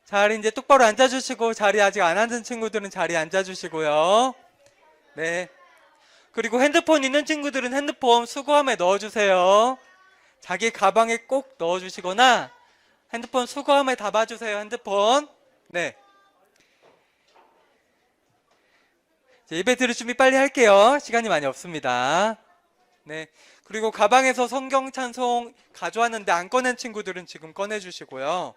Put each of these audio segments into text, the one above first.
자리 이제 똑바로 앉아주시고, 자리 아직 안 앉은 친구들은 자리에 앉아주시고요. 네. 그리고 핸드폰 있는 친구들은 핸드폰 수거함에 넣어주세요. 자기 가방에 꼭 넣어주시거나 핸드폰 수거함에 담아주세요. 핸드폰. 네. 이제 예배 드릴 준비 빨리 할게요. 시간이 많이 없습니다. 네. 그리고 가방에서 성경 찬송 가져왔는데 안 꺼낸 친구들은 지금 꺼내주시고요.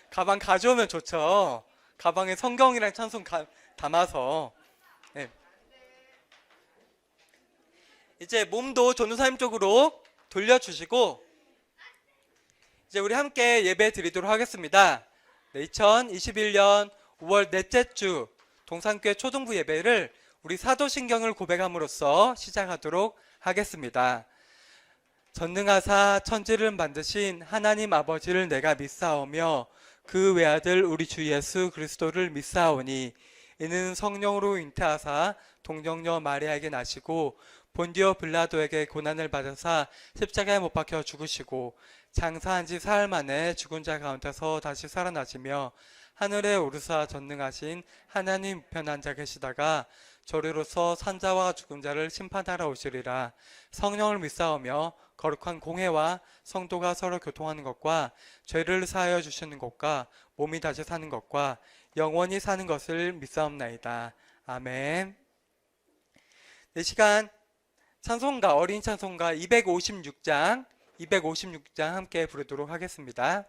가방 가져오면 좋죠. 가방에 성경이랑 찬송 담아서. 네. 이제 몸도 전도사님 쪽으로 돌려주시고 이제 우리 함께 예배 드리도록 하겠습니다. 네, 2021년 5월 넷째 주 동산교회 초등부 예배를 우리 사도신경을 고백함으로써 시작하도록 하겠습니다. 전능하사 천지를 만드신 하나님 아버지를 내가 믿사오며 그 외아들 우리 주 예수 그리스도를 믿사오니 이는 성령으로 잉태하사 동정녀 마리아에게 나시고 본디오 빌라도에게 고난을 받으사 십자가에 못 박혀 죽으시고 장사한 지 사흘 만에 죽은 자 가운데서 다시 살아나시며 하늘에 오르사 전능하신 하나님 우편 앉아 계시다가 저리로서 산자와 죽은 자를 심판하러 오시리라. 성령을 믿사오며 거룩한 공회와 성도가 서로 교통하는 것과 죄를 사하여 주시는 것과 몸이 다시 사는 것과 영원히 사는 것을 믿사옵나이다. 아멘. 이 시간 찬송가, 어린 찬송가 256장 함께 부르도록 하겠습니다.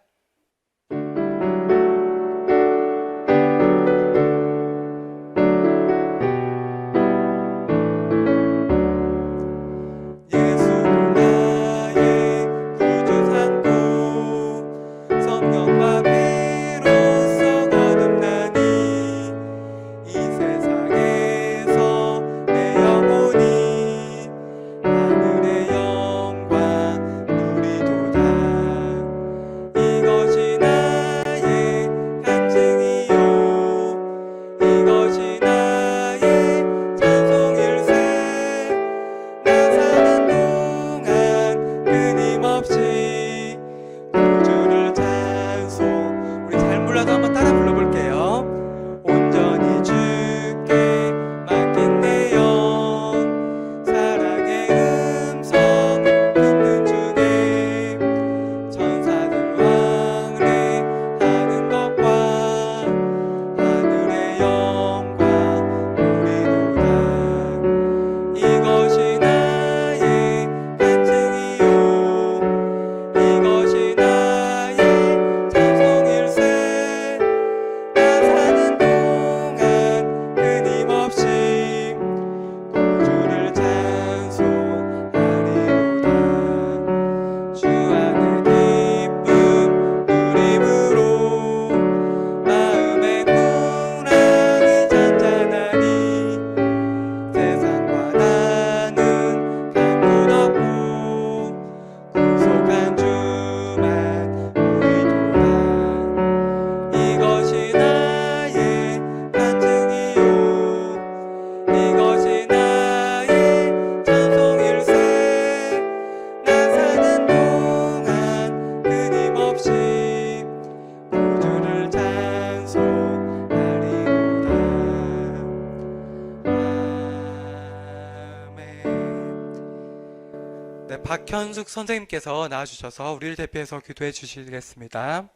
박현숙 선생님께서 나와주셔서 우리를 대표해서 기도해 주시겠습니다.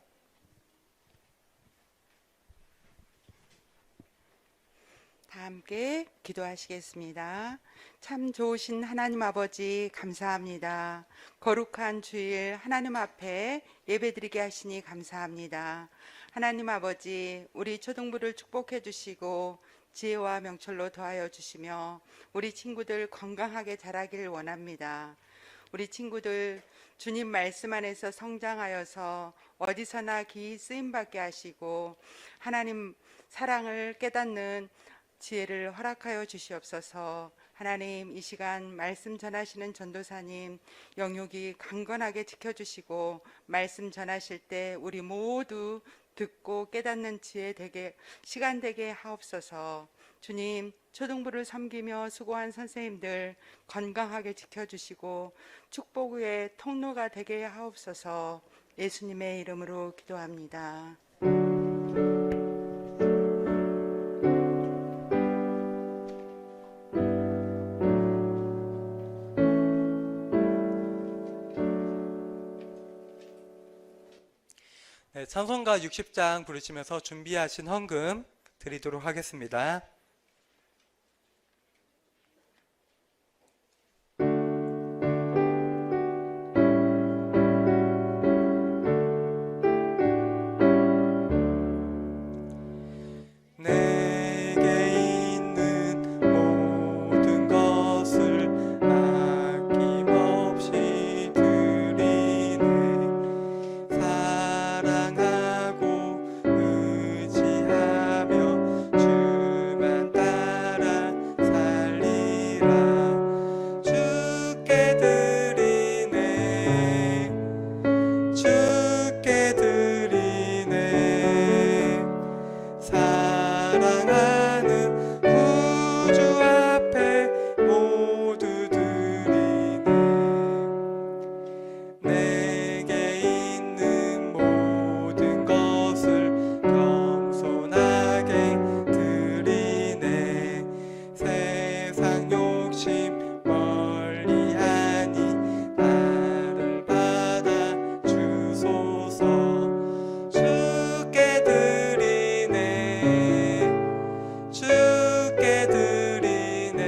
다 함께 기도하시겠습니다. 참 좋으신 하나님 아버지 감사합니다. 거룩한 주일 하나님 앞에 예배드리게 하시니 감사합니다. 하나님 아버지, 우리 초등부를 축복해 주시고 지혜와 명철로 더하여 주시며 우리 친구들 건강하게 자라길 원합니다. 우리 친구들 주님 말씀 안에서 성장하여서 어디서나 기히 쓰임받게 하시고 하나님 사랑을 깨닫는 지혜를 허락하여 주시옵소서. 하나님, 이 시간 말씀 전하시는 전도사님 영육이 강건하게 지켜주시고 말씀 전하실 때 우리 모두 듣고 깨닫는 지혜 되게 시간 되게 하옵소서. 주님, 초등부를 섬기며 수고한 선생님들 건강하게 지켜주시고 축복의 통로가 되게 하옵소서. 예수님의 이름으로 기도합니다. 네, 찬송가 60장 부르시면서 준비하신 헌금 드리도록 하겠습니다. 내게 있는 모든 것을 아낌없이 드리네. 사랑하고 의지하며 주만 따라 살리라. 주께 드리네. 주께 드리네. 사랑하는 구주 앞에 모두 드리네. 내게 있는 모든 것을 겸손하게 드리네. 세상 욕심 멀리하니 나를 받아 주소서. 주께 드리네. 주께 드리네.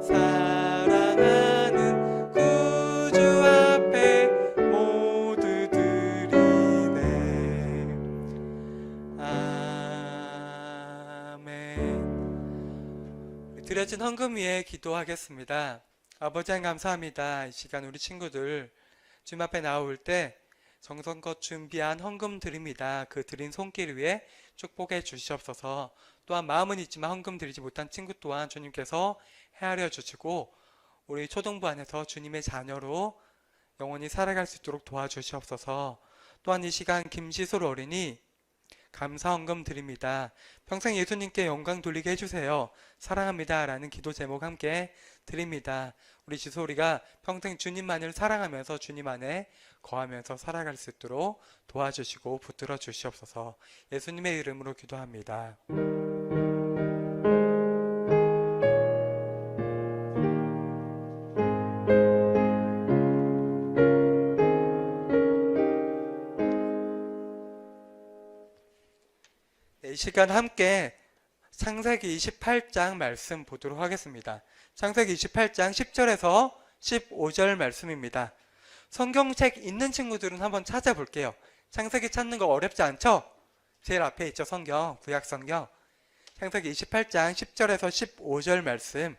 사랑하는 구주 앞에 모두 드리네. 아멘. 드려진 헌금 위에 기도하겠습니다. 아버지 하나님 감사합니다. 이 시간 우리 친구들 주님 앞에 나올 때 정성껏 준비한 헌금 드립니다. 그 드린 손길 위에 축복해 주시옵소서. 또한 마음은 있지만 헌금 드리지 못한 친구 또한 주님께서 헤아려 주시고 우리 초등부 안에서 주님의 자녀로 영원히 살아갈 수 있도록 도와주시옵소서. 또한 이 시간 김시솔 어린이 감사 헌금 드립니다. 평생 예수님께 영광 돌리게 해주세요. 사랑합니다 라는 기도 제목 함께 드립니다. 우리 지솔이가 평생 주님만을 사랑하면서 주님 안에 거하면서 살아갈 수 있도록 도와주시고 붙들어 주시옵소서. 예수님의 이름으로 기도합니다. 이 시간 함께 창세기 28장 말씀 보도록 하겠습니다. 창세기 28장 10절에서 15절 말씀입니다. 성경책 있는 친구들은 한번 찾아볼게요. 창세기 찾는 거 어렵지 않죠? 제일 앞에 있죠, 성경, 구약성경. 창세기 28장 10절에서 15절 말씀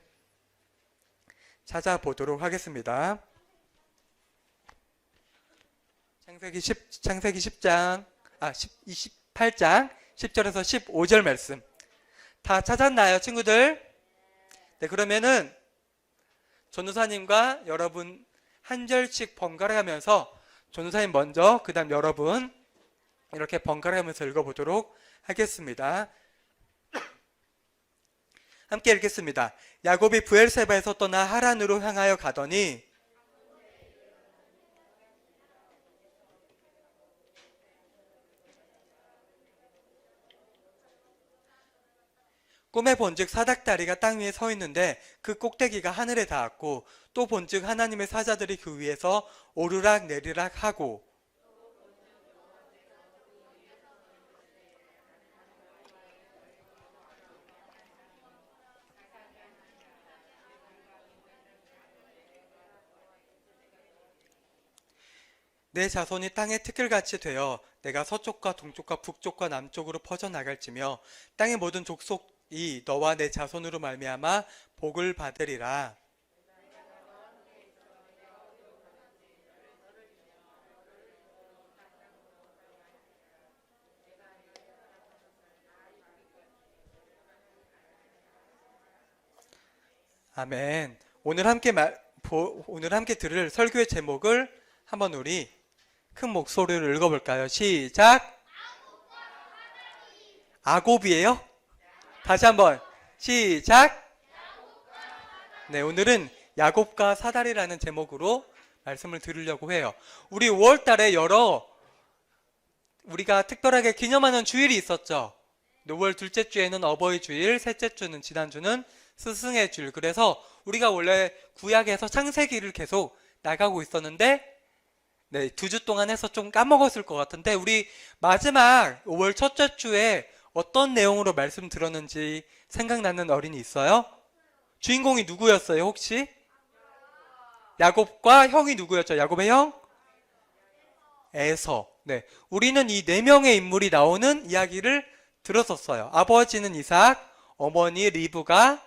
찾아보도록 하겠습니다. 창세기 28장 10절에서 15절 말씀 다 찾았나요, 친구들? 네, 그러면은 전도사님과 여러분 한 절씩 번갈아 가면서 전도사님 먼저, 그 다음 여러분 이렇게 번갈아 가면서 읽어보도록 하겠습니다. 함께 읽겠습니다. 야곱이 브엘세바에서 떠나 하란으로 향하여 가더니 꿈에 본즉 사닥다리가 땅 위에 서 있는데 그 꼭대기가 하늘에 닿았고 또 본즉 하나님의 사자들이 그 위에서 오르락 내리락 하고 내 자손이 땅의 티끌같이 되어 내가 서쪽과 동쪽과 북쪽과 남쪽으로 퍼져나갈지며 땅의 모든 족속이 너와 내 자손으로 말미암아 복을 받으리라. 아멘. 오늘 함께 들을 설교의 제목을 한번 우리 큰 목소리로 읽어볼까요? 시작. 아곱이에요? 다시 한번 시작. 네, 오늘은 야곱과 사달이라는 제목으로 말씀을 드리려고 해요. 우리 5월 달에 우리가 특별하게 기념하는 주일이 있었죠. 5월 둘째 주에는 어버이 주일, 셋째 주는 지난주는 스승의 주일. 그래서 우리가 원래 구약에서 창세기를 계속 나가고 있었는데 네, 2주 동안 해서 좀 까먹었을 것 같은데 우리 마지막 5월 첫째 주에 어떤 내용으로 말씀 들었는지 생각나는 어린이 있어요? 주인공이 누구였어요, 혹시? 야곱과 형이 누구였죠? 야곱의 형? 에서. 네. 우리는 이 4명의 인물이 나오는 이야기를 들었었어요. 아버지는 이삭, 어머니 리브가,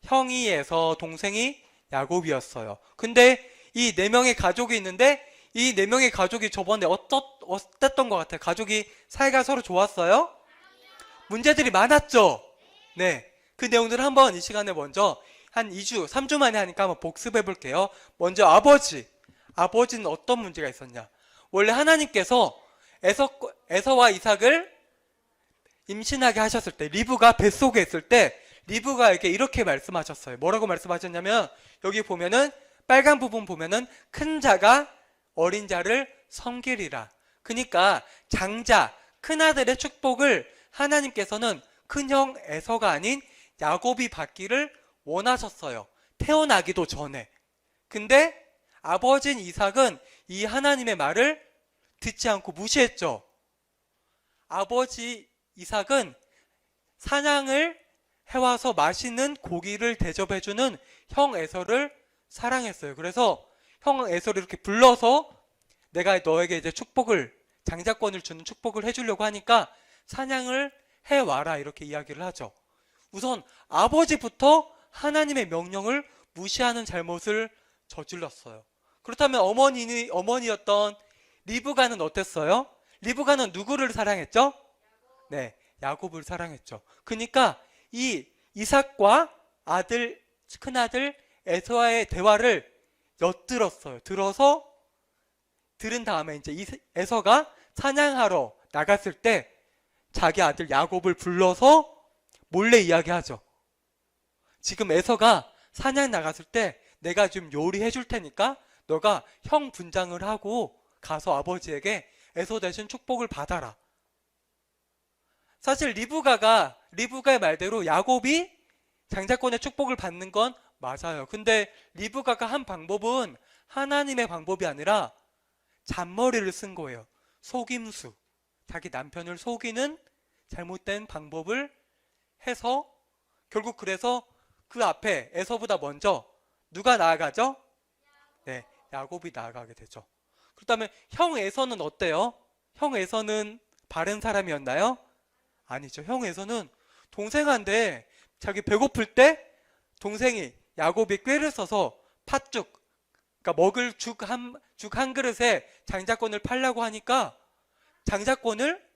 형이 에서, 동생이 야곱이었어요. 근데 이 4명의 가족이 있는데 이 4명의 가족이 저번에 어땠던 것 같아요? 가족이 사이가 서로 좋았어요? 문제들이 많았죠? 네. 그 내용들을 한번 이 시간에 먼저 한 2주, 3주 만에 하니까 한번 복습해 볼게요. 먼저 아버지는 어떤 문제가 있었냐? 원래 하나님께서 에서와 이삭을 임신하게 하셨을 때, 리브가 뱃속에 있을 때, 리브가에게 이렇게 말씀하셨어요. 뭐라고 말씀하셨냐면, 여기 보면은, 빨간 부분 보면은, 큰 자가 어린 자를 섬기리라. 그러니까, 장자, 큰아들의 축복을 하나님께서는 큰형 에서가 아닌 야곱이 받기를 원하셨어요. 태어나기도 전에. 근데 아버지인 이삭은 이 하나님의 말을 듣지 않고 무시했죠. 아버지 이삭은 사냥을 해와서 맛있는 고기를 대접해주는 형 에서를 사랑했어요. 그래서 형 에서를 이렇게 불러서 내가 너에게 이제 장자권을 주는 축복을 해주려고 하니까 사냥을 해와라 이렇게 이야기를 하죠. 우선 아버지부터 하나님의 명령을 무시하는 잘못을 저질렀어요. 그렇다면 어머니였던 리브가는 어땠어요? 리브가는 누구를 사랑했죠? 네, 야곱을 사랑했죠. 그러니까 이 이삭과 큰아들 에서와의 대화를 엿들었어요. 들은 다음에 이제 에서가 사냥하러 나갔을 때 자기 아들 야곱을 불러서 몰래 이야기하죠. 지금 에서가 사냥 나갔을 때 내가 좀 요리해 줄 테니까 너가 형 분장을 하고 가서 아버지에게 에서 대신 축복을 받아라. 사실 리브가의 말대로 야곱이 장자권의 축복을 받는 건 맞아요. 근데 리브가가 한 방법은 하나님의 방법이 아니라 잔머리를 쓴 거예요. 속임수. 자기 남편을 속이는 잘못된 방법을 해서 결국 그래서 그 앞에 에서보다 먼저 누가 나아가죠? 네, 야곱이 나아가게 되죠. 그렇다면 형 에서는 어때요? 형 에서는 바른 사람이었나요? 아니죠. 형 에서는 동생한테 자기 배고플 때 동생이 야곱이 꾀를 써서 팥죽, 그러니까 먹을 죽 한 그릇에 장자권을 팔라고 하니까 장자권을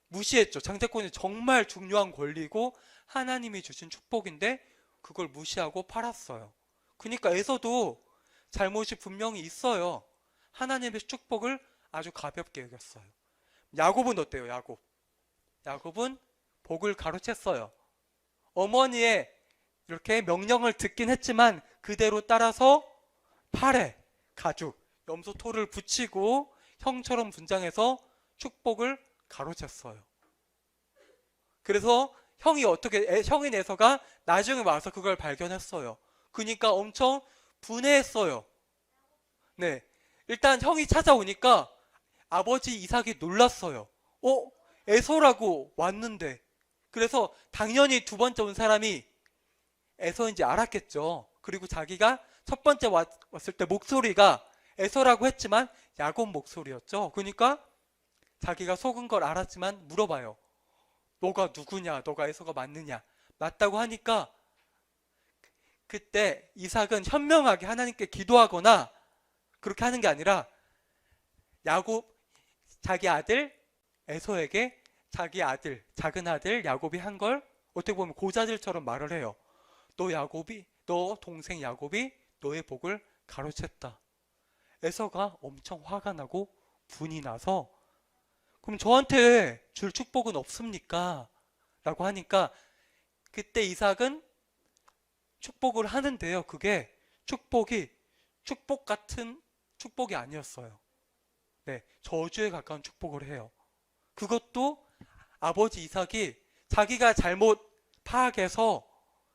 무시했죠. 장자권이 정말 중요한 권리고 하나님이 주신 축복인데 그걸 무시하고 팔았어요. 그러니까 에서도 잘못이 분명히 있어요. 하나님의 축복을 아주 가볍게 여겼어요. 야곱은 어때요? 야곱은 복을 가로챘어요. 어머니의 이렇게 명령을 듣긴 했지만 그대로 따라서 팔에 가죽, 염소토를 붙이고 형처럼 분장해서 축복을 가로챘어요. 그래서 형인 에서가 나중에 와서 그걸 발견했어요. 그러니까 엄청 분해했어요. 네. 일단 형이 찾아오니까 아버지 이삭이 놀랐어요. 에서라고 왔는데. 그래서 당연히 두 번째 온 사람이 에서인지 알았겠죠. 그리고 자기가 첫 번째 왔을 때 목소리가 에서라고 했지만 야곱 목소리였죠. 그러니까 자기가 속은 걸 알았지만 물어봐요. 너가 누구냐? 너가 에서가 맞느냐? 맞다고 하니까 그때 이삭은 현명하게 하나님께 기도하거나 그렇게 하는 게 아니라 자기 아들 에서에게 자기 아들, 작은 아들 야곱이 한 걸 어떻게 보면 고자질처럼 말을 해요. 너 동생 야곱이 너의 복을 가로챘다. 에서가 엄청 화가 나고 분이 나서 그럼 저한테 줄 축복은 없습니까? 라고 하니까 그때 이삭은 축복을 하는데요. 그게 축복이 축복 같은 축복이 아니었어요. 네, 저주에 가까운 축복을 해요. 그것도 아버지 이삭이 자기가 잘못 파악해서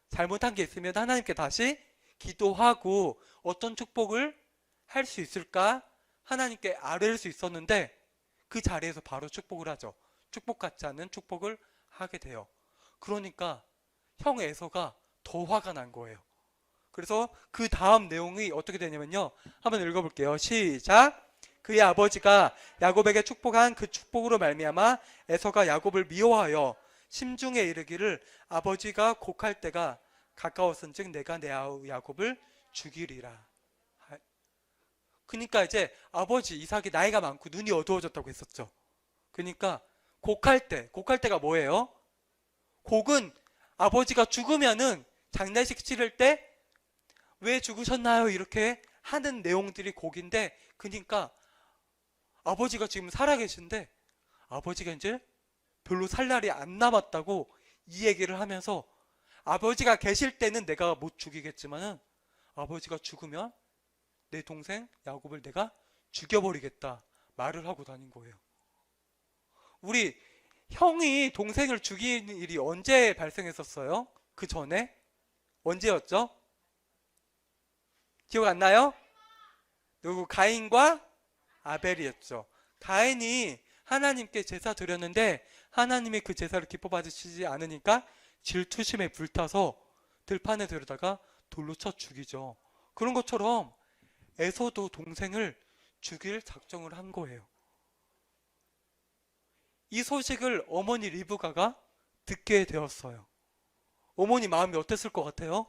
잘못한 게 있으면 하나님께 다시 기도하고 어떤 축복을 할 수 있을까 하나님께 아뢰를 수 있었는데 그 자리에서 바로 축복을 하죠. 축복 같지 않은 축복을 하게 돼요. 그러니까 형 에서가 더 화가 난 거예요. 그래서 그 다음 내용이 어떻게 되냐면요. 한번 읽어볼게요. 시작. 그의 아버지가 야곱에게 축복한 그 축복으로 말미암아 에서가 야곱을 미워하여 심중에 이르기를 아버지가 곡할 때가 가까웠은즉 내가 내 아우 야곱을 죽이리라. 그러니까 이제 아버지 이삭이 나이가 많고 눈이 어두워졌다고 했었죠. 그러니까 곡할 때가 뭐예요? 곡은 아버지가 죽으면은 장례식 치를 때 왜 죽으셨나요? 이렇게 하는 내용들이 곡인데, 그러니까 아버지가 지금 살아계신데 아버지가 이제 별로 살 날이 안 남았다고 이 얘기를 하면서 아버지가 계실 때는 내가 못 죽이겠지만은 아버지가 죽으면 내 동생 야곱을 내가 죽여버리겠다 말을 하고 다닌 거예요. 우리 형이 동생을 죽이는 일이 언제 발생했었어요? 그 전에? 언제였죠? 기억 안 나요? 누구? 가인과 아벨이었죠. 가인이 하나님께 제사 드렸는데 하나님이 그 제사를 기뻐 받으시지 않으니까 질투심에 불타서 들판에 들여다가 돌로 쳐 죽이죠. 그런 것처럼 에서도 동생을 죽일 작정을 한 거예요. 이 소식을 어머니 리브가가 듣게 되었어요. 어머니 마음이 어땠을 것 같아요?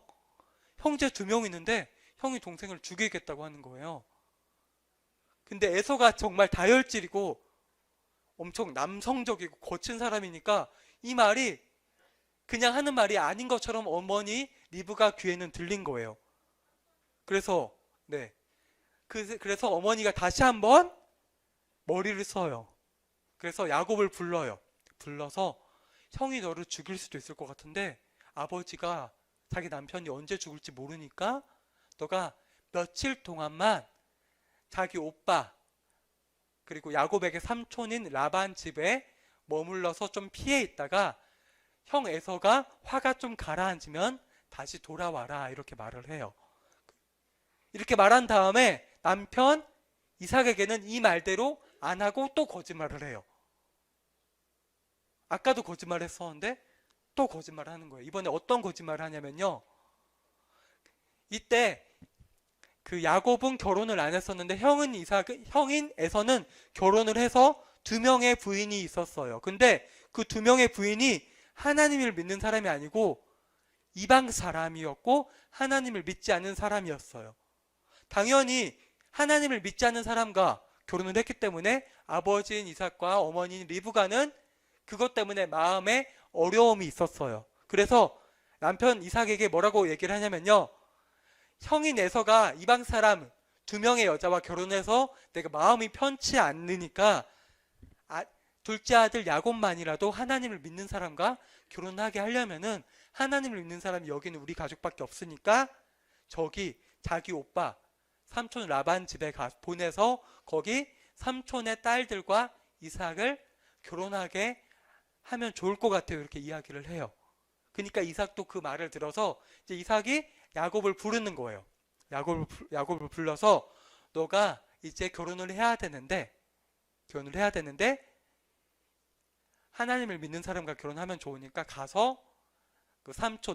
형제 2명 있는데 형이 동생을 죽이겠다고 하는 거예요. 근데 에서가 정말 다혈질이고 엄청 남성적이고 거친 사람이니까 이 말이 그냥 하는 말이 아닌 것처럼 어머니 리브가 귀에는 들린 거예요. 그래서 그래서 어머니가 다시 한번 머리를 써요. 그래서 야곱을 불러요. 불러서 형이 너를 죽일 수도 있을 것 같은데 아버지가 자기 남편이 언제 죽을지 모르니까 너가 며칠 동안만 자기 오빠 그리고 야곱에게 삼촌인 라반 집에 머물러서 좀 피해 있다가 형 에서가 화가 좀 가라앉으면 다시 돌아와라 이렇게 말을 해요. 이렇게 말한 다음에 남편 이삭에게는 이 말대로 안 하고 또 거짓말을 해요. 아까도 거짓말 했었는데 또 거짓말 하는 거예요. 이번에 어떤 거짓말을 하냐면요. 이때 그 야곱은 결혼을 안 했었는데 형인 에서는 결혼을 해서 2명의 부인이 있었어요. 근데 그 2명의 부인이 하나님을 믿는 사람이 아니고 이방 사람이었고 하나님을 믿지 않는 사람이었어요. 당연히 하나님을 믿지 않는 사람과 결혼을 했기 때문에 아버지인 이삭과 어머니인 리브가는 그것 때문에 마음에 어려움이 있었어요. 그래서 남편 이삭에게 뭐라고 얘기를 하냐면요. 형인 에서가 이방 사람 2명의 여자와 결혼해서 내가 마음이 편치 않으니까 둘째 아들 야곱만이라도 하나님을 믿는 사람과 결혼하게 하려면은 하나님을 믿는 사람이 여기는 우리 가족밖에 없으니까 저기 자기 오빠 삼촌 라반 집에 보내서 거기 삼촌의 딸들과 이삭을 결혼하게 하면 좋을 것 같아요. 이렇게 이야기를 해요. 그러니까 이삭도 그 말을 들어서 이제 이삭이 야곱을 부르는 거예요. 야곱을 불러서 너가 이제 결혼을 해야 되는데 하나님을 믿는 사람과 결혼하면 좋으니까 가서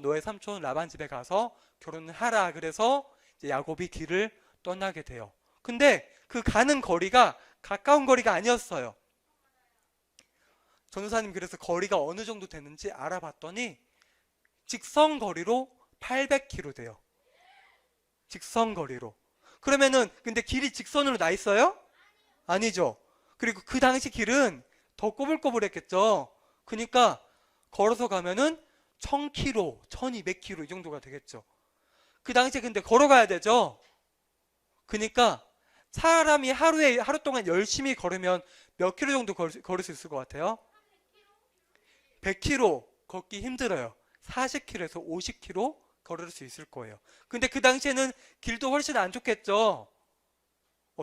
너의 삼촌 라반 집에 가서 결혼을 하라. 그래서 이제 야곱이 길을 떠나게 돼요. 근데 그 가는 거리가 가까운 거리가 아니었어요. 전도사님 그래서 거리가 어느 정도 되는지 알아봤더니 직선 거리로 800km 돼요. 직선 거리로. 그러면은 근데 길이 직선으로 나 있어요? 아니죠. 그리고 그 당시 길은 더 꼬불꼬불했겠죠. 그러니까 걸어서 가면은 1000km, 1200km 이 정도가 되겠죠. 그 당시에 근데 걸어가야 되죠. 그러니까 사람이 하루 동안 열심히 걸으면 몇 킬로 정도 걸을 수 있을 것 같아요? 100km 걷기 힘들어요. 40km에서 50km 걸을 수 있을 거예요. 근데 그 당시에는 길도 훨씬 안 좋겠죠.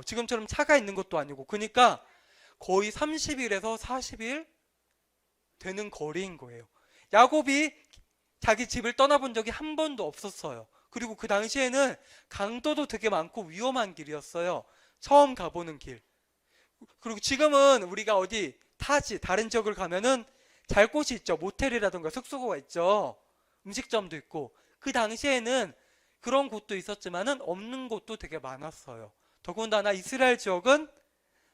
지금처럼 차가 있는 것도 아니고. 그러니까 거의 30일에서 40일 되는 거리인 거예요. 야곱이 자기 집을 떠나본 적이 한 번도 없었어요. 그리고 그 당시에는 강도도 되게 많고 위험한 길이었어요. 처음 가보는 길. 그리고 지금은 우리가 어디 타지 다른 지역을 가면은 잘 곳이 있죠. 모텔이라든가 숙소가 있죠. 음식점도 있고. 그 당시에는 그런 곳도 있었지만은 없는 곳도 되게 많았어요. 더군다나 이스라엘 지역은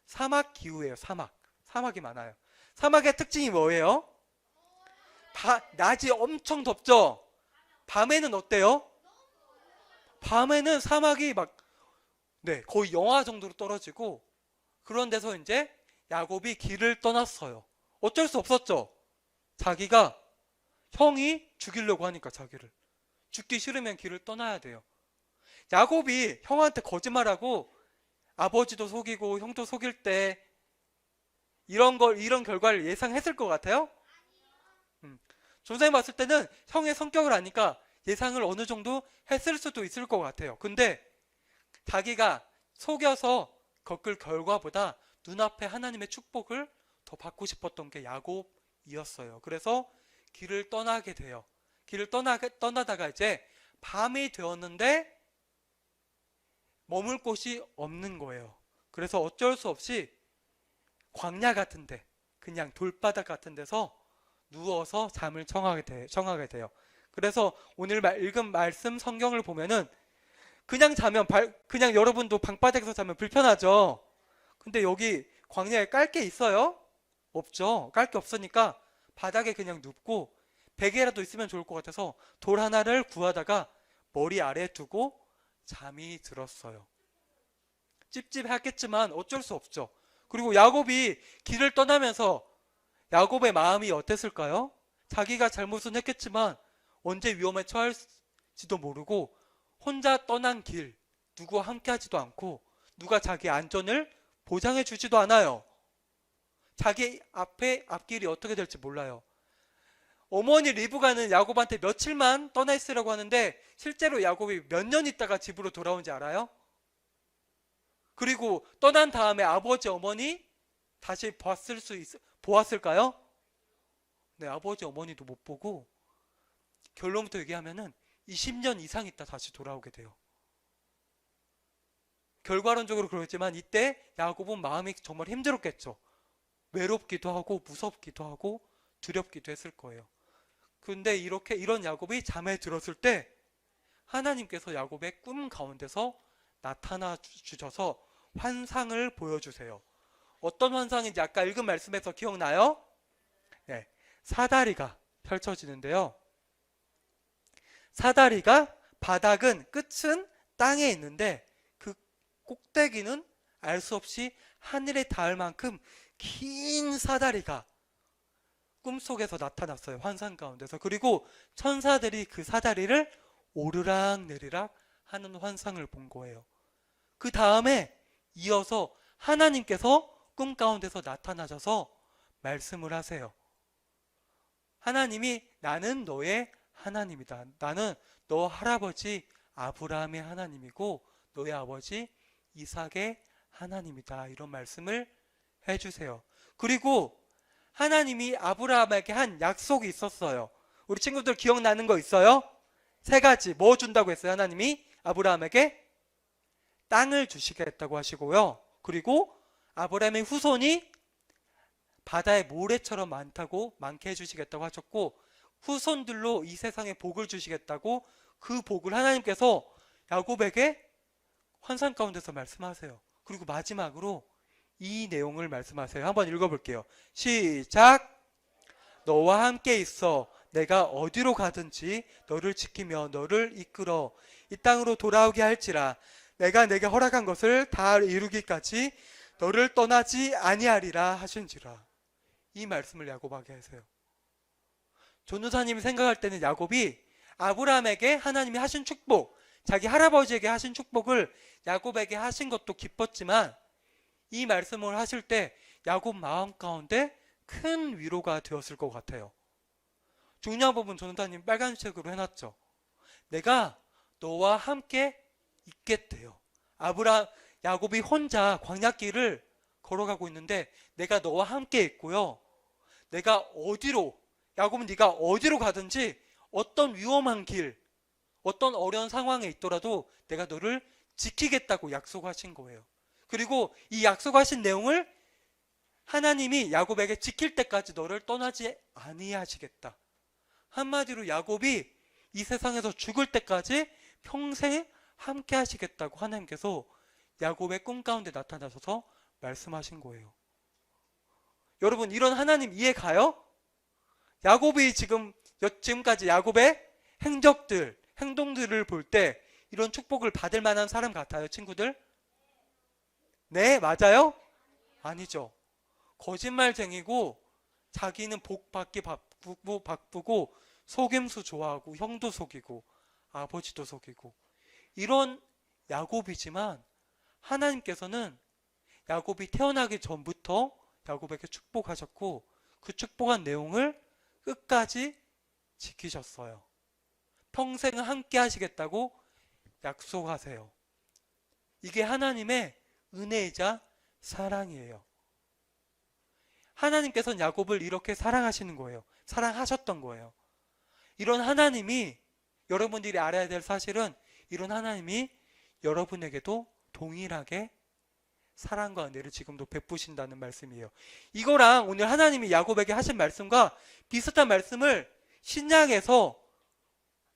사막 기후예요. 사막이 많아요. 사막의 특징이 뭐예요? 낮이 엄청 덥죠? 밤에는 어때요? 밤에는 사막이 거의 영하 정도로 떨어지고, 그런 데서 이제 야곱이 길을 떠났어요. 어쩔 수 없었죠? 자기가, 형이 죽이려고 하니까 자기를. 죽기 싫으면 길을 떠나야 돼요. 야곱이 형한테 거짓말하고 아버지도 속이고 형도 속일 때 이런 결과를 예상했을 것 같아요? 조상이 봤을 때는 형의 성격을 아니까 예상을 어느 정도 했을 수도 있을 것 같아요. 근데 자기가 속여서 겪을 결과보다 눈앞에 하나님의 축복을 더 받고 싶었던 게 야곱이었어요. 그래서 길을 떠나게 돼요. 길을 떠나다가 이제 밤이 되었는데 머물 곳이 없는 거예요. 그래서 어쩔 수 없이 광야 같은데, 그냥 돌바닥 같은 데서 누워서 잠을 청하게 돼요. 그래서 오늘 읽은 말씀 성경을 보면은 그냥 자면 그냥 여러분도 방바닥에서 자면 불편하죠. 근데 여기 광야에 깔 게 있어요? 없죠. 깔 게 없으니까 바닥에 그냥 눕고, 베개라도 있으면 좋을 것 같아서 돌 하나를 구하다가 머리 아래에 두고 잠이 들었어요. 찝찝했겠지만 어쩔 수 없죠. 그리고 야곱이 길을 떠나면서 야곱의 마음이 어땠을까요? 자기가 잘못은 했겠지만 언제 위험에 처할지도 모르고 혼자 떠난 길, 누구와 함께하지도 않고 누가 자기 안전을 보장해 주지도 않아요. 자기 앞길이 어떻게 될지 몰라요. 어머니 리브가는 야곱한테 며칠만 떠나 있으라고 하는데 실제로 야곱이 몇 년 있다가 집으로 돌아온지 알아요? 그리고 떠난 다음에 아버지 어머니 다시 보았을까요? 네, 아버지 어머니도 못 보고 결론부터 얘기하면은 20년 이상 있다 다시 돌아오게 돼요. 결과론적으로 그렇지만 이때 야곱은 마음이 정말 힘들었겠죠. 외롭기도 하고 무섭기도 하고 두렵기도 했을 거예요. 근데 이런 야곱이 잠에 들었을 때 하나님께서 야곱의 꿈 가운데서 나타나 주셔서 환상을 보여주세요. 어떤 환상인지 아까 읽은 말씀에서 기억나요? 네, 사다리가 펼쳐지는데요. 사다리가 바닥은 끝은 땅에 있는데 그 꼭대기는 알 수 없이 하늘에 닿을 만큼 긴 사다리가 꿈속에서 나타났어요. 환상 가운데서. 그리고 천사들이 그 사다리를 오르락 내리락 하는 환상을 본 거예요. 그 다음에 이어서 하나님께서 꿈 가운데서 나타나셔서 말씀을 하세요. 하나님이 나는 너의 하나님이다. 나는 너 할아버지 아브라함의 하나님이고 너의 아버지 이삭의 하나님이다. 이런 말씀을 해주세요. 그리고 하나님이 아브라함에게 한 약속이 있었어요. 우리 친구들 기억나는 거 있어요? 3가지. 뭐 준다고 했어요? 하나님이 아브라함에게 땅을 주시겠다고 하시고요. 그리고 아브라함의 후손이 바다의 모래처럼 많게 해주시겠다고 하셨고, 후손들로 이 세상에 복을 주시겠다고 그 복을 하나님께서 야곱에게 환상 가운데서 말씀하세요. 그리고 마지막으로 이 내용을 말씀하세요. 한번 읽어볼게요. 시작! 너와 함께 있어 내가 어디로 가든지 너를 지키며 너를 이끌어 이 땅으로 돌아오게 할지라. 내가 내게 허락한 것을 다 이루기까지 너를 떠나지 아니하리라 하신지라. 이 말씀을 야곱에게 하세요. 전도사님이 생각할 때는 야곱이 아브라함에게 하나님이 하신 축복, 자기 할아버지에게 하신 축복을 야곱에게 하신 것도 기뻤지만 이 말씀을 하실 때 야곱 마음 가운데 큰 위로가 되었을 것 같아요. 중요한 부분 전도사님 빨간색으로 해놨죠. 내가 너와 함께 있겠대요. 야곱이 혼자 광야길을 걸어가고 있는데 내가 너와 함께 있고요. 야곱은 네가 어디로 가든지 어떤 위험한 길, 어떤 어려운 상황에 있더라도 내가 너를 지키겠다고 약속하신 거예요. 그리고 이 약속하신 내용을 하나님이 야곱에게 지킬 때까지 너를 떠나지 아니하시겠다. 한마디로 야곱이 이 세상에서 죽을 때까지 평생 함께 하시겠다고 하나님께서 야곱의 꿈 가운데 나타나셔서 말씀하신 거예요. 여러분, 이런 하나님 이해 가요? 야곱이 지금까지 야곱의 행동들을 볼 때 이런 축복을 받을 만한 사람 같아요, 친구들? 네, 맞아요? 아니죠. 거짓말쟁이고 자기는 복 받기 바쁘고 속임수 좋아하고 형도 속이고 아버지도 속이고 이런 야곱이지만 하나님께서는 야곱이 태어나기 전부터 야곱에게 축복하셨고 그 축복한 내용을 끝까지 지키셨어요. 평생 함께 하시겠다고 약속하세요. 이게 하나님의 은혜이자 사랑이에요. 하나님께서는 야곱을 이렇게 사랑하시는 거예요. 사랑하셨던 거예요. 이런 하나님이, 여러분들이 알아야 될 사실은 이런 하나님이 여러분에게도 동일하게 사랑과 은혜를 지금도 베푸신다는 말씀이에요. 이거랑 오늘 하나님이 야곱에게 하신 말씀과 비슷한 말씀을 신약에서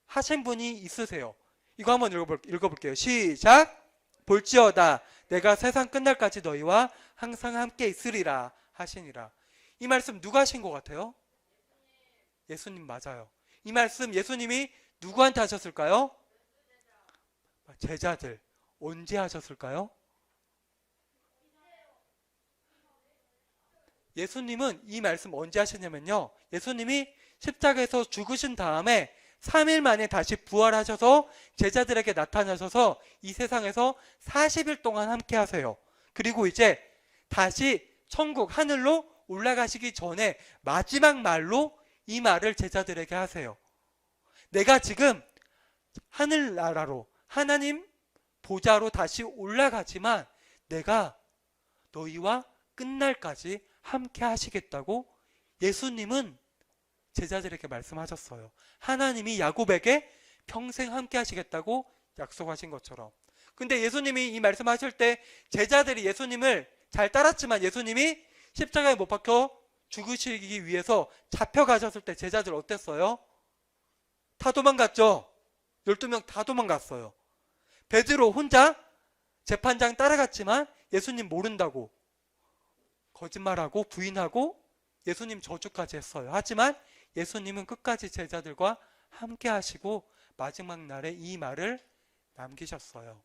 하신 분이 있으세요. 이거 한번 읽어볼게요. 시작! 볼지어다 내가 세상 끝날까지 너희와 항상 함께 있으리라 하시니라. 이 말씀 누가 하신 것 같아요? 예수님 맞아요. 이 말씀 예수님이 누구한테 하셨을까요? 제자들. 언제 하셨을까요? 예수님은 이 말씀 언제 하셨냐면요, 예수님이 십자가에서 죽으신 다음에 3일 만에 다시 부활하셔서 제자들에게 나타나셔서 이 세상에서 40일 동안 함께 하세요. 그리고 이제 다시 천국 하늘로 올라가시기 전에 마지막 말로 이 말을 제자들에게 하세요. 내가 지금 하늘나라로 하나님 보좌로 다시 올라가지만 내가 너희와 끝날까지 함께 하시겠다고 예수님은 제자들에게 말씀하셨어요. 하나님이 야곱에게 평생 함께 하시겠다고 약속하신 것처럼. 근데 예수님이 이 말씀하실 때 제자들이 예수님을 잘 따랐지만 예수님이 십자가에 못 박혀 죽으시기 위해서 잡혀가셨을 때 제자들 어땠어요? 다 도망갔죠? 12명 다 도망갔어요. 베드로 혼자 재판장 따라갔지만 예수님 모른다고 거짓말하고 부인하고 예수님 저주까지 했어요. 하지만 예수님은 끝까지 제자들과 함께 하시고 마지막 날에 이 말을 남기셨어요.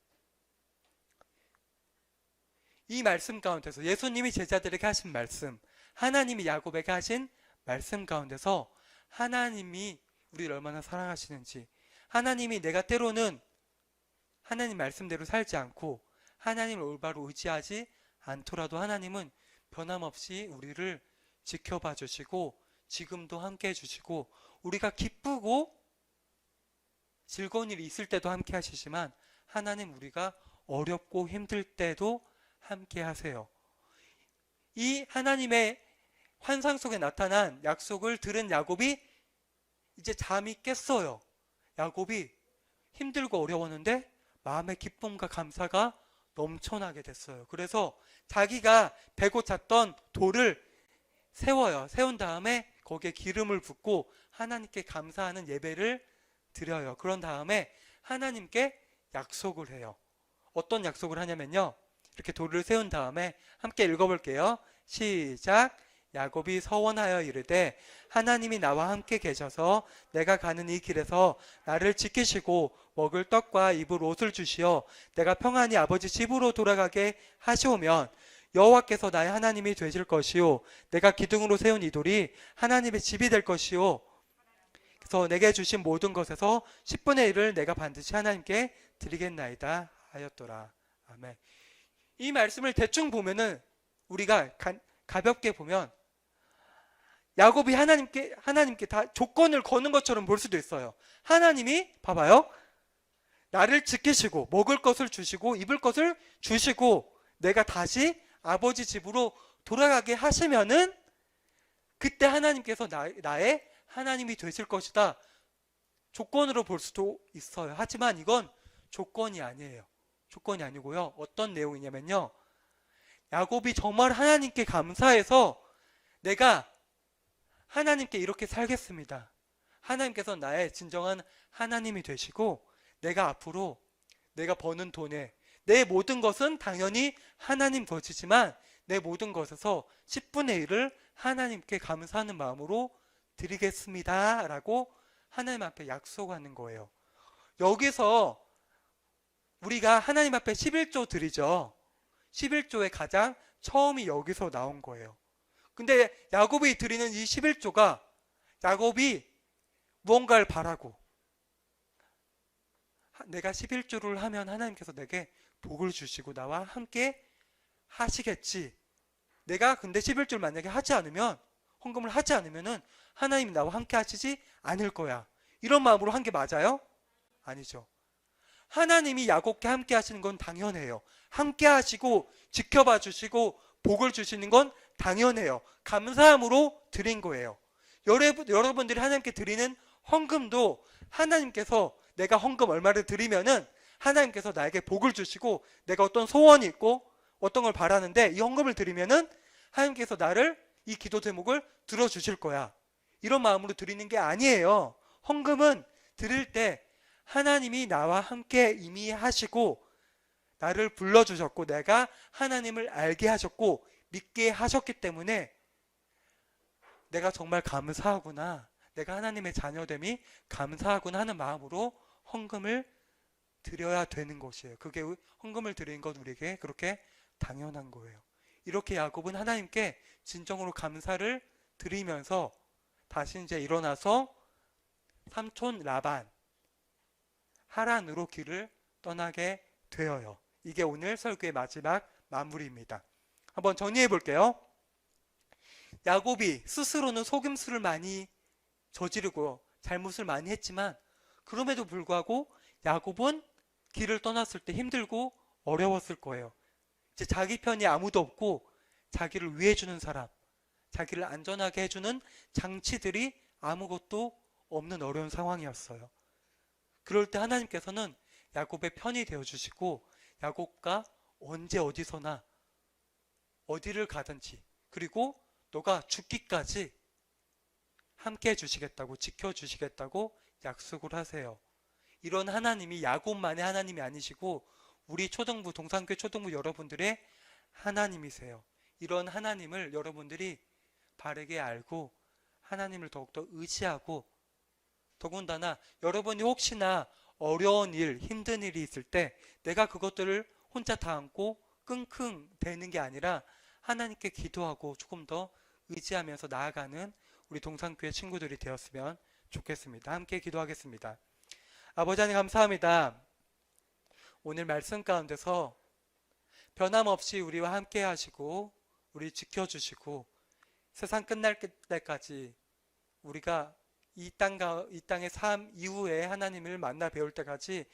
이 말씀 가운데서 예수님이 제자들에게 하신 말씀, 하나님이 야곱에게 하신 말씀 가운데서 하나님이 우리를 얼마나 사랑하시는지, 하나님이 내가 때로는 하나님 말씀대로 살지 않고 하나님을 올바로 의지하지 않더라도 하나님은 변함없이 우리를 지켜봐 주시고 지금도 함께 해주시고 우리가 기쁘고 즐거운 일이 있을 때도 함께 하시지만 하나님 우리가 어렵고 힘들 때도 함께 하세요. 이 하나님의 환상 속에 나타난 약속을 들은 야곱이 이제 잠이 깼어요. 야곱이 힘들고 어려웠는데 마음의 기쁨과 감사가 넘쳐나게 됐어요. 그래서 자기가 베고 찼던 돌을 세워요. 세운 다음에 거기에 기름을 붓고 하나님께 감사하는 예배를 드려요. 그런 다음에 하나님께 약속을 해요. 어떤 약속을 하냐면요, 이렇게 돌을 세운 다음에 함께 읽어볼게요. 시작! 야곱이 서원하여 이르되 하나님이 나와 함께 계셔서 내가 가는 이 길에서 나를 지키시고 먹을 떡과 입을 옷을 주시어 내가 평안히 아버지 집으로 돌아가게 하시오면 여호와께서 나의 하나님이 되실 것이요 내가 기둥으로 세운 이 돌이 하나님의 집이 될 것이요 그래서 내게 주신 모든 것에서 10분의 1을 내가 반드시 하나님께 드리겠나이다 하였더라. 아멘. 이 말씀을 대충 보면은 우리가 가볍게 보면 야곱이 하나님께 다 조건을 거는 것처럼 볼 수도 있어요. 하나님이 봐봐요. 나를 지키시고 먹을 것을 주시고 입을 것을 주시고 내가 다시 아버지 집으로 돌아가게 하시면은 그때 하나님께서 나의 하나님이 되실 것이다. 조건으로 볼 수도 있어요. 하지만 이건 조건이 아니에요. 조건이 아니고요. 어떤 내용이냐면요. 야곱이 정말 하나님께 감사해서 내가 하나님께 이렇게 살겠습니다. 하나님께서 나의 진정한 하나님이 되시고 내가 앞으로 내가 버는 돈에 내 모든 것은 당연히 하나님 것이지만 내 모든 것에서 10분의 1을 하나님께 감사하는 마음으로 드리겠습니다. 라고 하나님 앞에 약속하는 거예요. 여기서 우리가 하나님 앞에 11조 드리죠. 11조의 가장 처음이 여기서 나온 거예요. 근데 야곱이 드리는 이 11조가 야곱이 무언가를 바라고 내가 11조를 하면 하나님께서 내게 복을 주시고 나와 함께 하시겠지. 내가 근데 11조를 만약에 하지 않으면 헌금을 하지 않으면은 하나님이 나와 함께 하시지 않을 거야. 이런 마음으로 한 게 맞아요? 아니죠. 하나님이 야곱께 함께 하시는 건 당연해요. 함께 하시고 지켜봐 주시고 복을 주시는 건 당연해요. 감사함으로 드린 거예요. 여러분들이 하나님께 드리는 헌금도 하나님께서 내가 헌금 얼마를 드리면은 하나님께서 나에게 복을 주시고 내가 어떤 소원이 있고 어떤 걸 바라는데 이 헌금을 드리면은 하나님께서 나를 이 기도 제목을 들어주실 거야. 이런 마음으로 드리는 게 아니에요. 헌금은 드릴 때 하나님이 나와 함께 이미 하시고 나를 불러주셨고 내가 하나님을 알게 하셨고 믿게 하셨기 때문에 내가 정말 감사하구나. 내가 하나님의 자녀됨이 감사하구나 하는 마음으로 헌금을 드려야 되는 것이에요. 그게 헌금을 드리는 건 우리에게 그렇게 당연한 거예요. 이렇게 야곱은 하나님께 진정으로 감사를 드리면서 다시 이제 일어나서 삼촌 라반 하란으로 길을 떠나게 되어요. 이게 오늘 설교의 마지막 마무리입니다. 한번 정리해 볼게요. 야곱이 스스로는 속임수를 많이 저지르고 잘못을 많이 했지만 그럼에도 불구하고 야곱은 길을 떠났을 때 힘들고 어려웠을 거예요. 이제 자기 편이 아무도 없고 자기를 위해주는 사람, 자기를 안전하게 해주는 장치들이 아무것도 없는 어려운 상황이었어요. 그럴 때 하나님께서는 야곱의 편이 되어주시고 야곱과 언제 어디서나 어디를 가든지 그리고 너가 죽기까지 함께 해주시겠다고 지켜주시겠다고 약속을 하세요. 이런 하나님이 야곱만의 하나님이 아니시고 우리 초등부 동산교회 초등부 여러분들의 하나님이세요. 이런 하나님을 여러분들이 바르게 알고 하나님을 더욱더 의지하고 더군다나 여러분이 혹시나 어려운 일, 힘든 일이 있을 때 내가 그것들을 혼자 다 안고 끙끙 대는 게 아니라 하나님께 기도하고 조금 더 의지하면서 나아가는 우리 동산교회 친구들이 되었으면 좋겠습니다. 함께 기도하겠습니다. 아버지 하나님 감사합니다. 오늘 말씀 가운데서 변함없이 우리와 함께 하시고 우리 지켜주시고 세상 끝날 때까지 우리가 이 땅의 삶 이후에 하나님을 만나 배울 때까지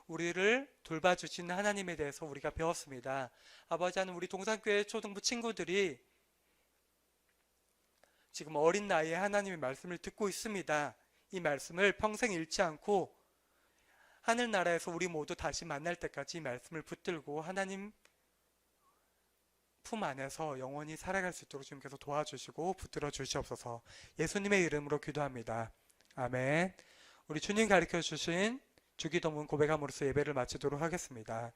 우리를 돌봐주시는 하나님에 대해서 우리가 배웠습니다. 아버지 하나님 우리 동산교회 초등부 친구들이 지금 어린 나이에 하나님의 말씀을 듣고 있습니다. 이 말씀을 평생 잃지 않고 하늘나라에서 우리 모두 다시 만날 때까지 이 말씀을 붙들고 하나님 품 안에서 영원히 살아갈 수 있도록 주님께서 도와주시고 붙들어 주시옵소서. 예수님의 이름으로 기도합니다. 아멘. 우리 주님 가르쳐 주신 주기도문 고백함으로써 예배를 마치도록 하겠습니다.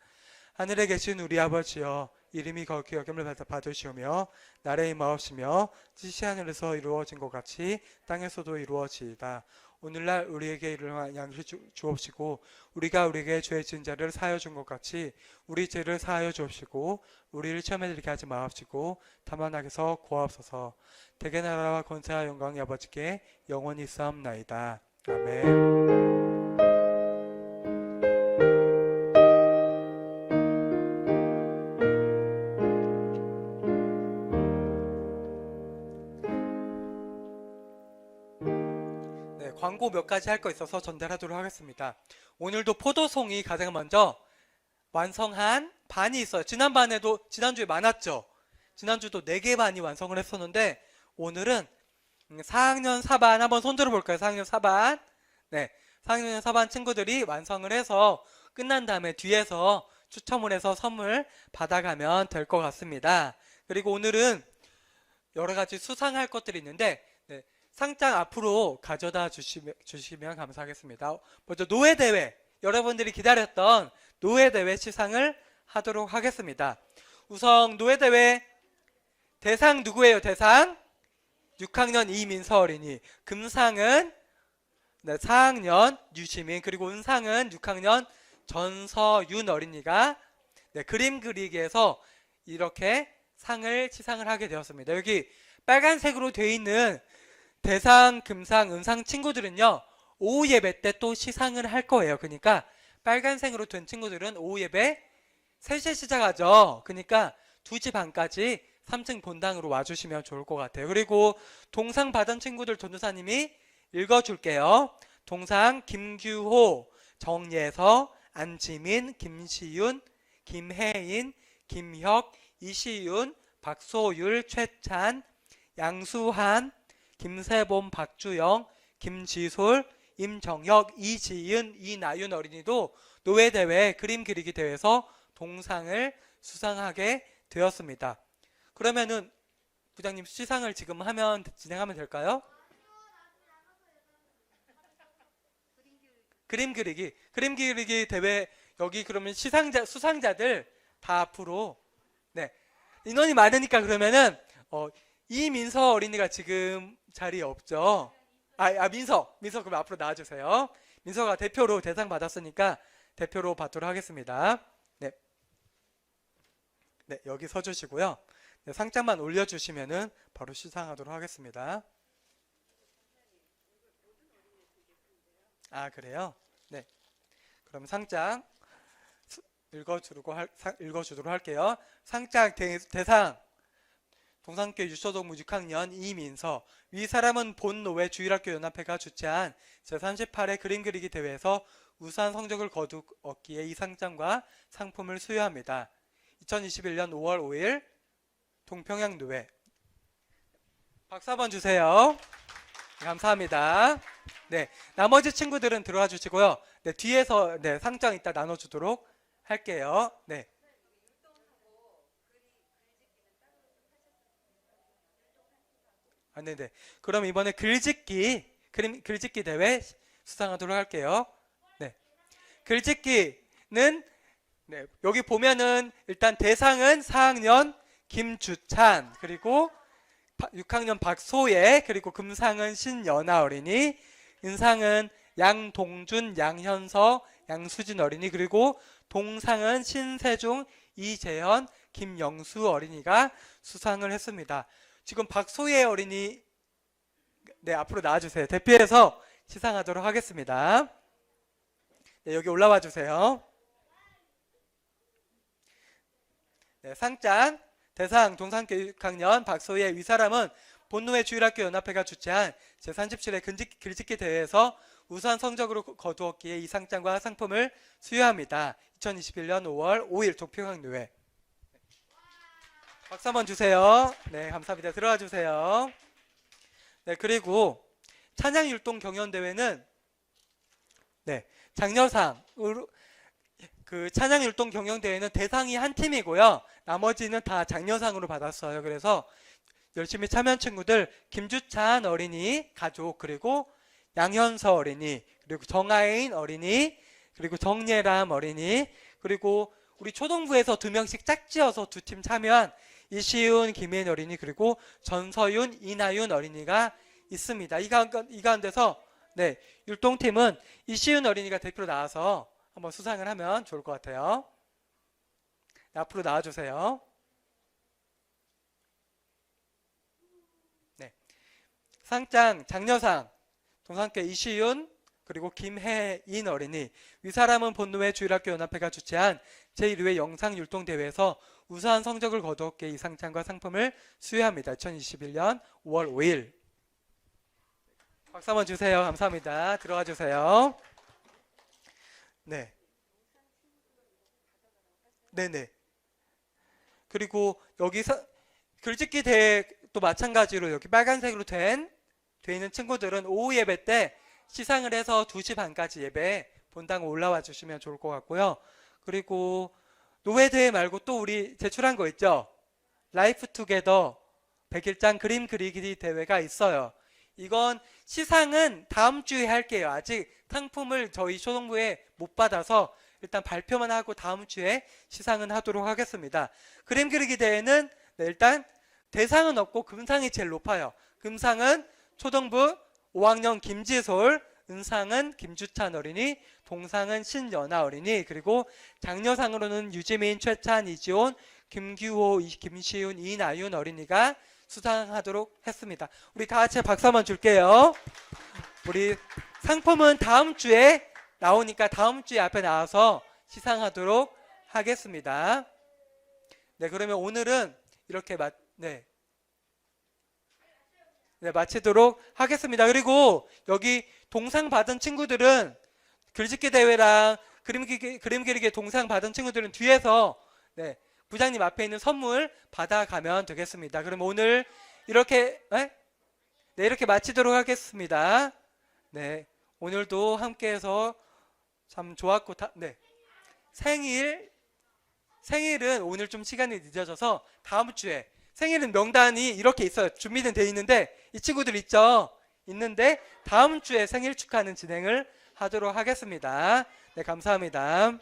하늘에 계신 우리 아버지여 이름이 거룩히 여김을 받으시오며 나라의 임하옵시며 뜻이 하늘에서 이루어진 것 같이 땅에서도 이루어지이다. 오늘날 우리에게 일용할 양식 주옵시고 우리가 우리에게 죄 지은 자를 사하여 준 것 같이 우리 죄를 사하여 주옵시고 우리를 시험에 들게 하지 마옵시고 다만 악에서 구하옵소서. 대개 나라와 권세와 영광이 아버지께 영원히 있사옵나이다. 아멘. 광고 몇 가지 할 거 있어서 전달하도록 하겠습니다. 오늘도 포도송이 가장 먼저 완성한 반이 있어요. 지난주에 많았죠. 지난주도 4개 반이 완성을 했었는데 오늘은 4학년 4반 한번 손들어 볼까요? 4학년 4반. 네. 4학년 4반 친구들이 완성을 해서 끝난 다음에 뒤에서 추첨을 해서 선물 받아가면 될 것 같습니다. 그리고 오늘은 여러 가지 수상할 것들이 있는데 네, 상장 앞으로 가져다 주시면 감사하겠습니다. 먼저 노예대회, 여러분들이 기다렸던 노예대회 시상을 하도록 하겠습니다. 우선 노예대회 대상 누구예요? 대상 6학년 이민서 어린이, 금상은 4학년 유시민, 그리고 은상은 6학년 전서윤 어린이가 그림 그리기에서 이렇게 시상을 하게 되었습니다. 여기 빨간색으로 되어 있는 대상, 금상, 은상 친구들은요 오후 예배 때 또 시상을 할 거예요. 그러니까 빨간색으로 된 친구들은 오후 예배 3시에 시작하죠. 그러니까 2시 반까지 3층 본당으로 와주시면 좋을 것 같아요. 그리고 동상 받은 친구들 전도사님이 읽어줄게요. 동상 김규호, 정예서, 안지민, 김시윤, 김혜인, 김혁, 이시윤, 박소율, 최찬, 양수한, 김세봄, 박주영, 김지솔, 임정혁, 이지은, 이나윤 어린이도 노예대회 그림 그리기 대회에서 동상을 수상하게 되었습니다. 그러면은 부장님 시상을 지금 진행하면 될까요? 그림 그리기 대회 여기 그러면 수상자들 다 앞으로 인원이 많으니까 그러면은 이민서 어린이가 지금 자리에 없죠. 민서 그럼 앞으로 나와주세요. 민서가 대표로 대상 받았으니까 대표로 받도록 하겠습니다. 네, 여기 서주시고요. 상장만 올려주시면은 바로 시상하도록 하겠습니다. 그래요? 네. 그럼 상장 읽어주도록 할게요. 상장 대상 동산교회 유초동부 6학년 이민서, 위 사람은 본 노회 주일학교 연합회가 주최한 제38회 그림 그리기 대회에서 우수한 성적을 거두었기에 이 상장과 상품을 수여합니다. 2021년 5월 5일 동평양 노회. 박수 한번 주세요. 네, 감사합니다. 네, 나머지 친구들은 들어와 주시고요. 뒤에서 상장 이따 나눠주도록 할게요. 네. 네네. 그럼 이번에 글짓기 대회 수상하도록 할게요. 네. 글짓기는 여기 보면은 일단 대상은 4학년 김주찬, 그리고 6학년 박소예, 그리고 금상은 신연아 어린이, 은상은 양동준, 양현서, 양수진 어린이, 그리고 동상은 신세중, 이재현, 김영수 어린이가 수상을 했습니다. 지금 박소예 어린이 앞으로 나와주세요. 대표해서 시상하도록 하겠습니다. 여기 올라와 주세요. 상장 대상 동산교육학년 박소예, 위사람은 본노회 주일학교 연합회가 주최한 제37회 글짓기 대회에서 우수한 성적으로 거두었기에 이 상장과 상품을 수여합니다. 2021년 5월 5일 동평양노회. 박수 한번 주세요. 네, 감사합니다. 들어와 주세요. 네, 그리고 찬양율동 경연대회는 장려상으로, 찬양율동 경연대회는 대상이 한 팀이고요. 나머지는 다 장려상으로 받았어요. 그래서 열심히 참여한 친구들, 김주찬 어린이 가족, 그리고 양현서 어린이, 그리고 정아인 어린이, 그리고 정예람 어린이, 그리고 우리 초등부에서 2명씩 짝지어서 2팀 참여한 이시윤, 김혜인 어린이, 그리고 전서윤, 이나윤 어린이가 있습니다. 이 가운데서 율동팀은 이시윤 어린이가 대표로 나와서 한번 수상을 하면 좋을 것 같아요. 앞으로 나와주세요. 상장 장려상 동산교회 이시윤, 그리고 김혜인 어린이, 위사람은 본노회 주일학교 연합회가 주최한 제1회 영상율동대회에서 우수한 성적을 거두었기에 이 상장과 상품을 수여합니다. 2021년 5월 5일. 박수 한번 주세요. 감사합니다. 들어가 주세요. 네. 네네. 그리고 여기서 글짓기 대회도 마찬가지로 여기 빨간색으로 돼 있는 친구들은 오후 예배 때 시상을 해서 2시 반까지 예배 본당 올라와 주시면 좋을 것 같고요. 그리고 노회 대회 말고 또 우리 제출한 거 있죠? 라이프 투게더 100일장 그림 그리기 대회가 있어요. 이건 시상은 다음 주에 할게요. 아직 상품을 저희 초등부에 못 받아서 일단 발표만 하고 다음 주에 시상은 하도록 하겠습니다. 그림 그리기 대회는 일단 대상은 없고 금상이 제일 높아요. 금상은 초등부 5학년 김지솔, 은상은 김주찬 어린이, 동상은 신연아 어린이, 그리고 장려상으로는 유지민, 최찬, 이지온, 김규호, 김시훈, 이나윤 어린이가 수상하도록 했습니다. 우리 다 같이 박수 한번 줄게요. 우리 상품은 다음 주에 나오니까 다음 주에 앞에 나와서 시상하도록 하겠습니다. 네, 그러면 오늘은 이렇게 마치도록 하겠습니다. 그리고 여기 동상 받은 친구들은 글짓기 대회랑 그림 그리기 동상 받은 친구들은 뒤에서 부장님 앞에 있는 선물 받아가면 되겠습니다. 그럼 오늘 이렇게 이렇게 마치도록 하겠습니다. 네, 오늘도 함께해서 참 좋았고 생일은 오늘 좀 시간이 늦어져서 다음 주에 생일은 명단이 이렇게 있어요. 준비는 돼 있는데 이 친구들 있죠? 있는데 다음 주에 생일 축하하는 진행을 하도록 하겠습니다. 네, 감사합니다.